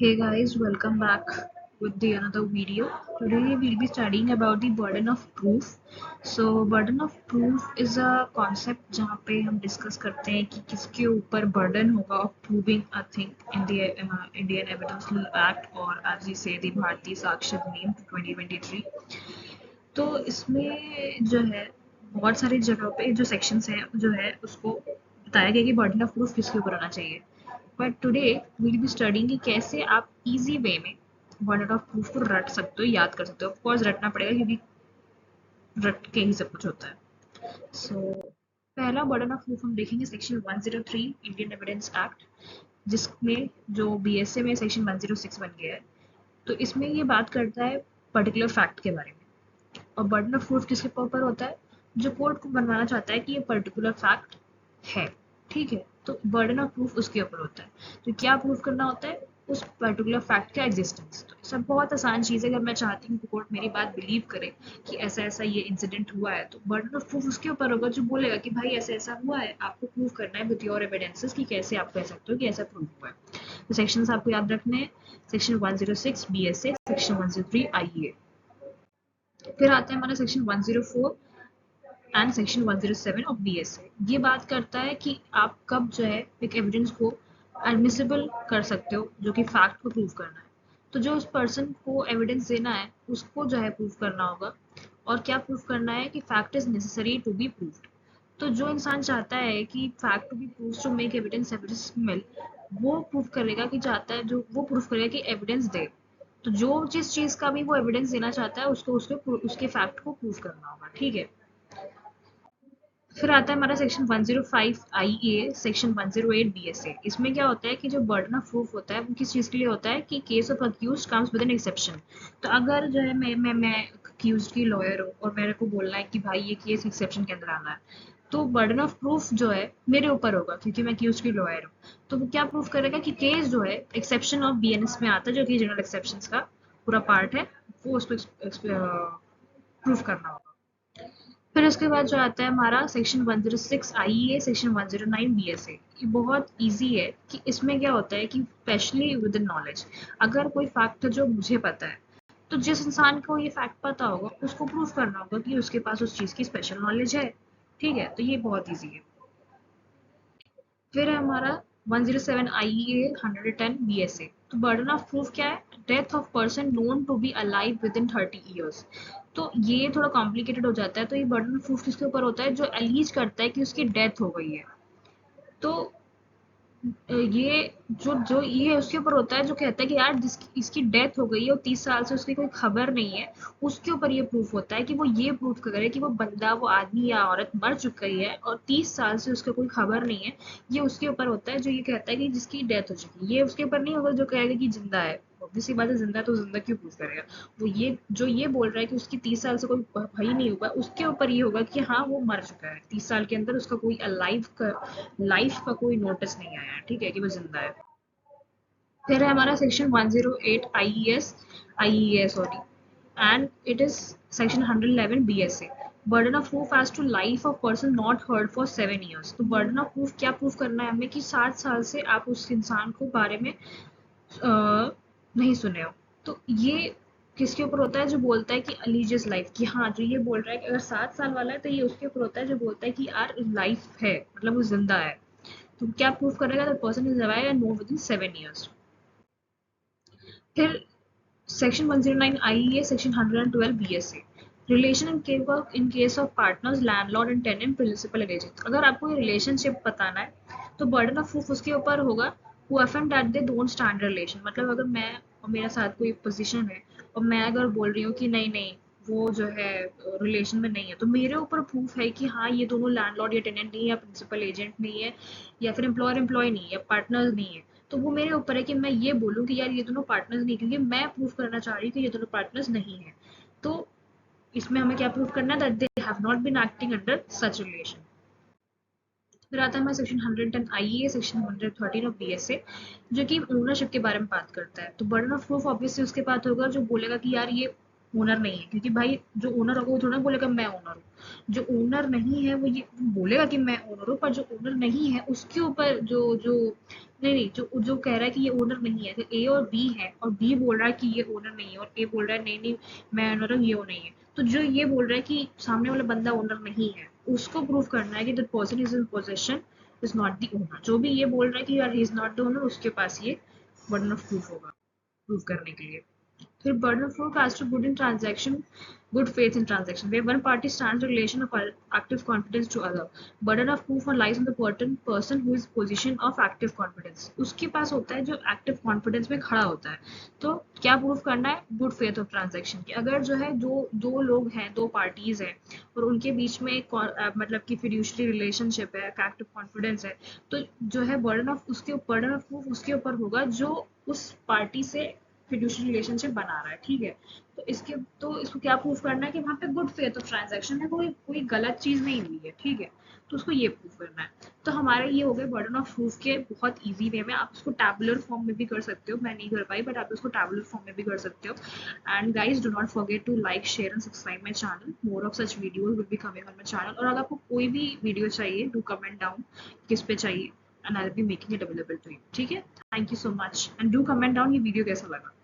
Hey guys, welcome back with the another video. Today we'll be studying about the burden of proof. So burden of proof is a concept जहाँ पे हम discuss करते हैं कि किसके ऊपर burden होगा of proving a thing in the Indian Evidence Law Act और as we say the भारतीय साक्ष्य अधिनियम 2023. तो इसमें जो है बहुत सारी जगहों पे जो सेक्शंस हैं जो है उसको बताया गया कि बर्डन ऑफ प्रूफ किसके ऊपर होना चाहिए. But today will be studying कि कैसे आप इजी वे में बर्डन ऑफ प्रूफ को रट सकते हो, याद कर सकते हो. ऑफ कोर्स रटना पड़ेगा क्योंकि रट के ही सब कुछ होता है. सो पहला बर्डन ऑफ प्रूफ हम देखेंगे सेक्शन 103 इंडियन एविडेंस एक्ट, जिसमें जो बीएसए में सेक्शन 106 बन गया है. तो इसमें ये बात करता है पर्टिकुलर फैक्ट के बारे में. और बर्डन ऑफ प्रूफ किसके ऊपर होता है? जो कोर्ट को बनवाना चाहता है कि ये पर्टिकुलर फैक्ट है. ठीक है, तो बर्डन ऑफ प्रूफ उसके ऊपर होता है. तो क्या प्रूफ करना होता है? उस पर्टिकुलर फैक्ट का एग्जिस्टेंस. तो सब बहुत आसान चीज़ है. अगर मैं चाहती हूँ कि कोर्ट मेरी बात बिलीव करे कि ऐसा ऐसा ये इंसिडेंट हुआ है, तो बर्डन ऑफ प्रूफ उसके ऊपर होगा जो बोलेगा कि भाई ऐसा ऐसा हुआ है, आपको प्रूव करना है विद योर एविडेंसेस कि कैसे आप कह सकते हो कि ऐसा प्रूव हुआ है. तो सेक्शंस आपको याद रखने हैं. Section 106 BSA, section 103 IEA. फिर आता है हमारा section 104 and section 107 of BSA. ये बात करता है कि आप कब जो है एक एविडेंस को एडमिसिबल कर सकते हो जो कि फैक्ट को प्रूव करना है. तो जो उस पर्सन को एविडेंस देना है उसको जो है प्रूव करना होगा. और क्या प्रूव करना है कि fact is necessary to be proved. तो जो इंसान चाहता है कि fact to be proved to make evidence admissible, वो प्रूव करेगा कि चाहता है जो वो प्रूव करेगा कि एविडेंस दे. तो जो जिस चीज का भी वो एविडेंस देना चाहता है उसको उसके फैक्ट को प्रूव करना होगा. ठीक है. फिर आता है हमारा सेक्शन 105 आईए, सेक्शन 108 बीएसए. इसमें क्या होता है कि जो बर्डन ऑफ प्रूफ होता है वो किस चीज़ के लिए होता है कि case of accused comes with an exception. तो अगर जो है मैं अक्यूज की लॉयर हूँ और मेरे को बोलना है कि भाई ये केस एक्सेप्शन के अंदर आना है, तो बर्डन ऑफ प्रूफ जो है मेरे ऊपर होगा क्योंकि मैं अक्यूज की लॉयर हूँ. तो वो क्या प्रूफ करेगा कि केस जो है एक्सेप्शन ऑफ बीएनएस में आता है, जो कि जनरल एक्सेप्शन का पूरा पार्ट है, वो उसको प्रूफ करना होगा. फिर उसके बाद जो आता है हमारा सेक्शन 106 आईईए, सेक्शन 109 बीएसए. ये बहुत इजी है कि इसमें क्या होता है कि स्पेशली विद इन नॉलेज, अगर कोई फैक्ट है जो मुझे पता है, तो जिस इंसान को ये फैक्ट पता होगा उसको प्रूफ करना होगा कि उसके पास उस चीज़ की स्पेशल नॉलेज है. ठीक है, तो ये बहुत ईजी है. फिर है हमारा 107 आईईए 110 बीएसए. तो बर्डन ऑफ प्रूफ क्या है? Death of person known to be alive within 30 years. तो ये थोड़ा कॉम्प्लिकेटेड हो जाता है. तो ये बर्डन ऑफ प्रूफ किसके ऊपर होता है? जो एलीज करता है कि उसकी डेथ हो गई है. तो ये जो जो ये उसके ऊपर होता है जो कहता है कि यार जिसकी इसकी डेथ हो गई है और 30 साल से उसकी कोई खबर नहीं है, उसके ऊपर ये प्रूफ होता है कि वो ये प्रूफ करे कि वो बंदा, वो आदमी या औरत मर चुकी है और 30 साल से उसका कोई खबर नहीं है. ये उसके ऊपर होता है जो ये कहता है कि जिसकी डेथ हो चुकी है. ये उसके ऊपर नहीं होगा जो कहेगा कि जिंदा है. ऑब्वियसली बात है, जिंदा है तो जिंदा क्यों प्रूफ करेगा. वो ये बोल रहा है कि उसकी 30 साल से कोई भाई नहीं हुआ, उसके ऊपर ये होगा कि हाँ वो मर चुका है, 30 साल के अंदर उसका कोई लाइफ का कोई नोटिस नहीं आया है. ठीक है, कि वो जिंदा है. फिर है हमारा section 108 IEA sorry, and it is section 111 BSA. Burden of proof as to life of person not heard for 7 years. तो बर्डन ऑफ प्रूफ क्या प्रूफ करना है हमें कि 60 साल से आप उस इंसान को बारे में नहीं सुने हो. तो ये किसके ऊपर होता है? जो बोलता है कि अलीजियस लाइफ, कि हाँ जो ये बोल रहा है कि अगर 7 साल वाला है तो ये उसके ऊपर होता है जो बोलता है कि यार लाइफ है, मतलब वो जिंदा है. तो क्या प्रूफ करेगा? The person is alive and no within 7 ईयर्स. फिर section 109 IEA, section 112 BSA. Relation in case of partners, landlord and tenant, principal and agent. अगर आपको ये रिलेशनशिप बताना है तो बर्डन ऑफ प्रूफ उसके ऊपर होगा who affirm that they don't stand relation. मतलब अगर मैं और मेरे साथ कोई पोजीशन है और मैं अगर बोल रही हूँ कि नहीं नहीं वो जो है रिलेशन में नहीं है, तो मेरे ऊपर प्रूफ है कि हाँ ये दोनों लैंडलॉर्ड या टेनेंट नहीं है, या प्रिंसिपल एजेंट नहीं है, या फिर एम्प्लॉयर एम्प्लॉय नहीं है, या पार्टनर नहीं है. तो वो मेरे ऊपर है कि मैं ये बोलूँ कि यार ये दोनों पार्टनर्स नहीं, क्योंकि मैं प्रूफ करना चाह रही हूँ कि ये दोनों पार्टनर्स नहीं है. तो इसमें हमें क्या प्रूफ करना है? That they have not been acting under such relation. फिर आता है हमारा सेक्शन 110 आईए, सेक्शन 113 ऑफ बीएसए, जो कि ओनरशिप के बारे में बात करता है. तो बर्डन ऑफ प्रूफ ऑब्वियसली उसके पास होगा जो बोलेगा कि यार ये ओनर नहीं है, क्योंकि भाई जो ओनर होगा वो थोड़ा ना बोलेगा मैं ओनर हूँ। जो ओनर नहीं है वो ये बोलेगा कि मैं ओनर हूँ, पर जो ओनर नहीं है उसके ऊपर जो जो नहीं नहीं जो जो कह रहा है कि ये ओनर नहीं है, ए और बी है और बी बोल रहा है कि ये ओनर नहीं है और ए बोल रहा है नहीं नहीं मैं ओनर हूँ, ये वो नहीं है। तो जो ये बोल रहा है कि सामने वाला बंदा ओनर नहीं है, उसको प्रूव करना है कि the person is in possession is not the owner. जो भी ये बोल रहा है कि यार he is not the owner, उसके पास ये बर्डन ऑफ प्रूफ होगा प्रूव करने के लिए। फिर burden of proof as to good in transaction, good faith in transaction, where one party stands in relation of active confidence to other. Burden of proof lies on the person who is position of active confidence. उसके पास होता है जो active confidence में खड़ा होता है। तो क्या प्रूफ करना है? गुड फेथ ऑफ ट्रांजेक्शन की। अगर जो है दो लोग हैं, दो पार्टीज हैं और उनके बीच में एक मतलब कि फिड्यूशरी रिलेशनशिप है, एक्टिव कॉन्फिडेंस है, तो जो है बर्डन ऑफ प्रूफ उसके ऊपर होगा जो उस पार्टी से फिड्यूशियल रिलेशनशिप बना रहा है, ठीक है। तो इसको क्या प्रूफ करना है कि वहाँ पे गुड फेथ ऑफ ट्रांजैक्शन है, कोई कोई गलत चीज नहीं हुई है, ठीक है। तो उसको ये प्रूफ करना है। तो हमारे ये हो गए बर्डन ऑफ प्रूफ के बहुत इजी वे में। आप उसको टैबुलर फॉर्म में भी कर सकते हो, मैं नहीं कर पाई, बट आप उसको टैबुलर फॉर्म में भी कर सकते हो। And guys do not forget to like share and subscribe my channel, more of such videos will be coming on my channel. और अगर आपको कोई भी वीडियो चाहिए, डू कमेंट डाउन किस पे चाहिए, and I will be making it available to you, ठीक है। Thank you so much and do comment down ये वीडियो कैसा लगा।